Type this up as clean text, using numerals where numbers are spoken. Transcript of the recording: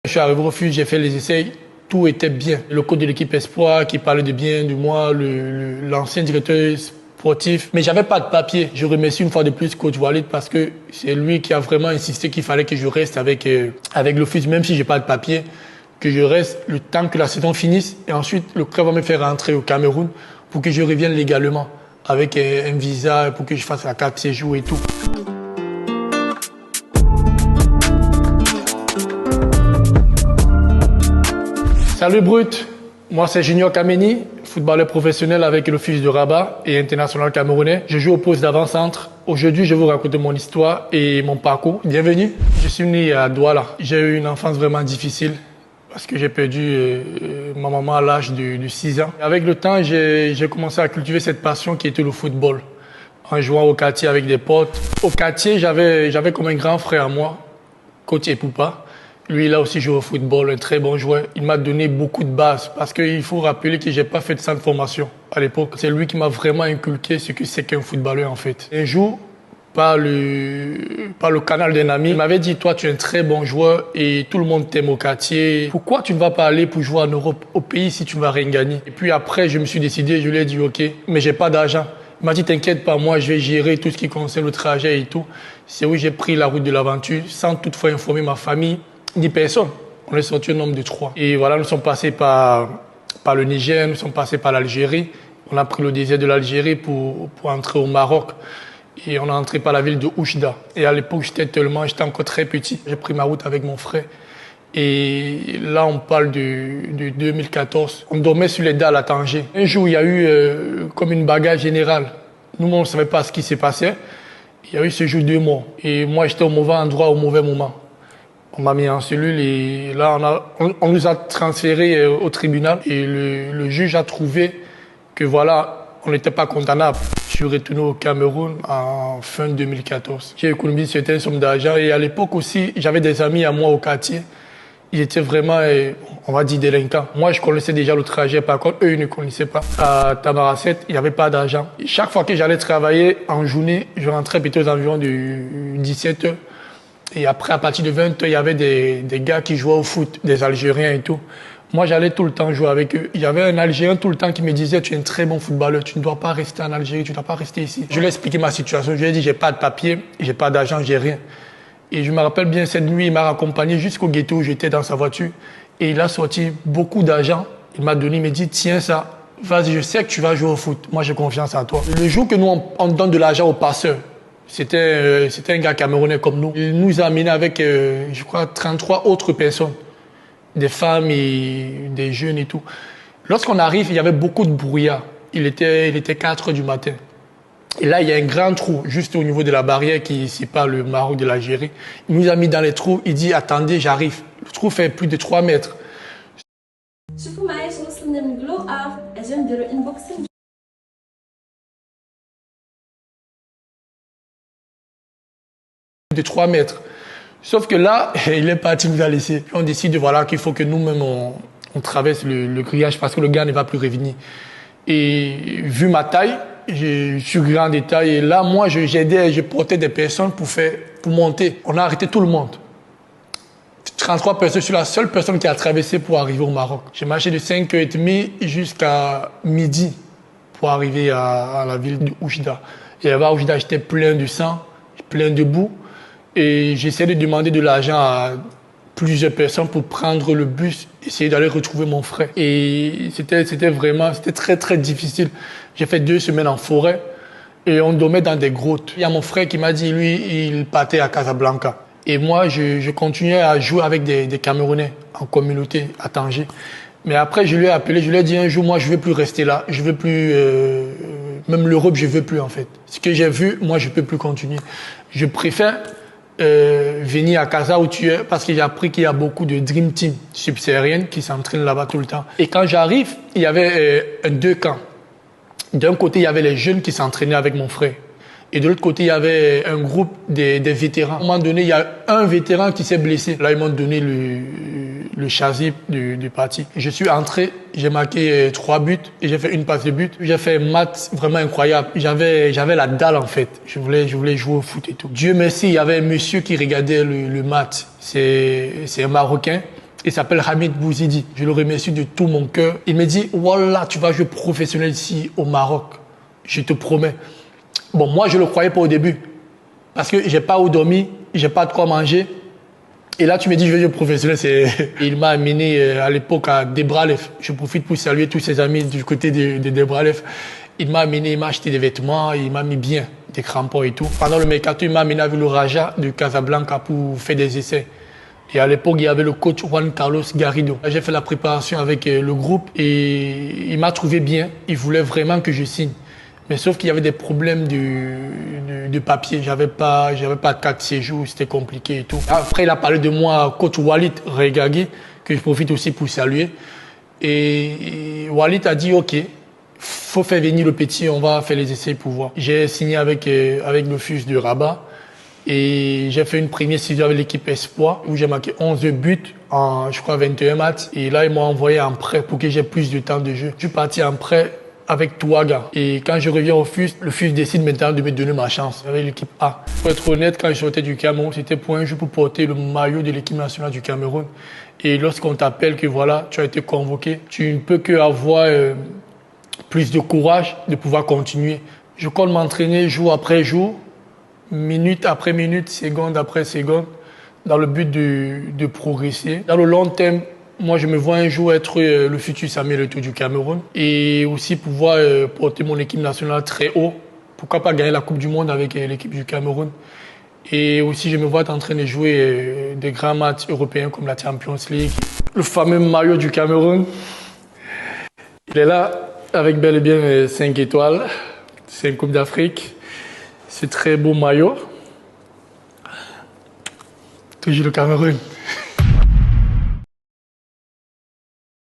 Je suis arrivé au refuge, j'ai fait les essais, tout était bien. Le coach de l'équipe Espoir qui parlait de bien de moi, l'ancien directeur sportif, mais j'avais pas de papier. Je remercie une fois de plus coach Walid parce que c'est lui qui a vraiment insisté qu'il fallait que je reste avec l'office, même si j'ai pas de papier, que je reste le temps que la saison finisse. Et ensuite, le club va me faire rentrer au Cameroun pour que je revienne légalement avec un visa, pour que je fasse la carte séjour et tout. Salut Brut, moi c'est Junior Kameni, footballeur professionnel avec l'Office de Rabat et international camerounais. Je joue au poste d'avant-centre. Aujourd'hui, je vais vous raconter mon histoire et mon parcours. Bienvenue. Je suis né à Douala. J'ai eu une enfance vraiment difficile parce que j'ai perdu ma maman à l'âge de 6 ans. Avec le temps, j'ai commencé à cultiver cette passion qui était le football. En jouant au quartier avec des potes. Au quartier, j'avais comme un grand frère à moi, coach Epoupa. Lui, il a aussi joué au football, un très bon joueur. Il m'a donné beaucoup de bases parce qu'il faut rappeler que j'ai pas fait de centre de formation à l'époque. C'est lui qui m'a vraiment inculqué ce que c'est qu'un footballeur en fait. Un jour, par le canal d'un ami, il m'avait dit, toi, tu es un très bon joueur et tout le monde t'aime au quartier. Pourquoi tu ne vas pas aller pour jouer en Europe, au pays, si tu ne vas rien gagner? Et puis après, je me suis décidé, je lui ai dit, ok, mais j'ai pas d'argent. Il m'a dit, t'inquiète pas, moi, je vais gérer tout ce qui concerne le trajet et tout. C'est où j'ai pris la route de l'aventure sans toutefois informer ma famille ni personne. On est sorti un nombre de 3. Et voilà, nous sommes passés par le Niger, nous sommes passés par l'Algérie. On a pris le désert de l'Algérie pour entrer au Maroc. Et on est entré par la ville de Oujda. Et à l'époque, j'étais encore très petit. J'ai pris ma route avec mon frère. Et là, on parle de 2014. On dormait sur les dalles à Tanger. Un jour, il y a eu comme une bagarre générale. Nous, on ne savait pas ce qui s'est passé. Il y a eu ce jour 2 morts. Et moi, j'étais au mauvais endroit, au mauvais moment. On m'a mis en cellule et là, on nous a transférés au tribunal. Et le juge a trouvé que voilà, on n'était pas condamnable. Je suis retourné au Cameroun en fin 2014. J'ai économisé certaines sommes d'argent et à l'époque aussi, j'avais des amis à moi au quartier. Ils étaient vraiment, on va dire, délinquants. Moi, je connaissais déjà le trajet. Par contre, eux, ils ne connaissaient pas. À Tamaracet, il n'y avait pas d'argent. Chaque fois que j'allais travailler en journée, je rentrais plutôt aux environs de 17 h. Et après, à partir de 20 h, il y avait des gars qui jouaient au foot, des Algériens et tout. Moi, j'allais tout le temps jouer avec eux. Il y avait un Algérien tout le temps qui me disait, tu es un très bon footballeur, tu ne dois pas rester en Algérie, tu ne dois pas rester ici. Je lui ai expliqué ma situation. Je lui ai dit, j'ai pas de papier, j'ai pas d'argent, j'ai rien. Et je me rappelle bien, cette nuit, il m'a accompagné jusqu'au ghetto où j'étais dans sa voiture. Et il a sorti beaucoup d'argent. Il m'a donné, il m'a dit, tiens ça, vas-y, je sais que tu vas jouer au foot. Moi, j'ai confiance en toi. Le jour que nous, on donne de l'argent aux passeurs, c'était un gars camerounais comme nous. Il nous a amenés avec, je crois, 33 autres personnes. Des femmes et des jeunes et tout. Lorsqu'on arrive, il y avait beaucoup de brouillard. Il était 4 h du matin. Et là, il y a un grand trou juste au niveau de la barrière qui sépare le Maroc de l'Algérie. Il nous a mis dans les trous. Il dit, attendez, j'arrive. Le trou fait plus de 3 mètres. De 3 mètres. Sauf que là, il est parti, nous a laissé. On décide voilà, qu'il faut que nous-mêmes, on traverse le grillage parce que le gars ne va plus revenir. Et vu ma taille, je suis grand de taille. Et là, moi, j'aidais, je portais des personnes pour monter. On a arrêté tout le monde. 33 personnes, je suis la seule personne qui a traversé pour arriver au Maroc. J'ai marché de 5 h 30 jusqu'à midi pour arriver à la ville de Oujda. Et là-bas, Oujda, j'étais plein de sang, plein de boue. Et j'essayais de demander de l'argent à plusieurs personnes pour prendre le bus, essayer d'aller retrouver mon frère. Et c'était très, très difficile. J'ai fait 2 semaines en forêt et on dormait dans des grottes. Il y a mon frère qui m'a dit, lui, il partait à Casablanca. Et moi, je continuais à jouer avec des Camerounais en communauté à Tanger. Mais après, je lui ai appelé, je lui ai dit un jour, moi, je ne veux plus rester là. Je veux plus, même l'Europe, je ne veux plus en fait. Ce que j'ai vu, moi, je ne peux plus continuer. Je préfère venir à Casa où tu es parce que j'ai appris qu'il y a beaucoup de Dream Team subsahariennes qui s'entraînent là-bas tout le temps. Et quand j'arrive, il y avait 2 camps. D'un côté, il y avait les jeunes qui s'entraînaient avec mon frère. Et de l'autre côté, il y avait un groupe des vétérans. À un moment donné, il y a un vétéran qui s'est blessé. Là, ils m'ont donné le châssis du parti. Je suis entré, j'ai marqué 3 buts et j'ai fait une passe de but. J'ai fait un match vraiment incroyable. J'avais la dalle en fait. Je voulais jouer au foot et tout. Dieu merci, il y avait un monsieur qui regardait le match. C'est un Marocain. Il s'appelle Hamid Bouzidi. Je le remercie de tout mon cœur. Il me dit, voilà, tu vas jouer professionnel ici au Maroc. Je te promets. Bon, moi, je ne le croyais pas au début. Parce que j'ai pas où dormir, j'ai pas de quoi manger. Et là, tu me dis, je vais jouer professionnel. Il m'a amené à l'époque à Debralef. Je profite pour saluer tous ses amis du côté de Debralef. Il m'a amené, il m'a acheté des vêtements, il m'a mis bien, des crampons et tout. Pendant le mercato, il m'a amené avec le Raja de Casablanca pour faire des essais. Et à l'époque, il y avait le coach Juan Carlos Garrido. J'ai fait la préparation avec le groupe et il m'a trouvé bien. Il voulait vraiment que je signe. Mais sauf qu'il y avait des problèmes de papier. J'avais pas de carte de séjour, c'était compliqué et tout. Après, il a parlé de moi, coach Walid Regagui, que je profite aussi pour saluer. Et Walid a dit, OK, faut faire venir le petit, on va faire les essais pour voir. J'ai signé avec le FUS de Rabat. Et j'ai fait une première saison avec l'équipe Espoir où j'ai marqué 11 buts en, je crois, 21 matchs. Et là, ils m'ont envoyé en prêt pour que j'ai plus de temps de jeu. Je suis parti en prêt avec Touaga. Et quand je reviens au FUS, le FUS décide maintenant de me donner ma chance avec l'équipe A. Pour être honnête, quand je sortais du Cameroun, c'était pour un jeu pour porter le maillot de l'équipe nationale du Cameroun. Et lorsqu'on t'appelle que voilà, tu as été convoqué, tu ne peux qu'avoir plus de courage de pouvoir continuer. Je compte m'entraîner jour après jour, minute après minute, seconde après seconde, dans le but de progresser. Dans le long terme, moi je me vois un jour être le futur Samuel Eto'o du Cameroun et aussi pouvoir porter mon équipe nationale très haut. Pourquoi pas gagner la Coupe du Monde avec l'équipe du Cameroun. Et aussi je me vois être en train de jouer des grands matchs européens comme la Champions League. Le fameux maillot du Cameroun, il est là avec bel et bien 5 étoiles. C'est une Coupe d'Afrique. C'est très beau maillot. Toujours le Cameroun.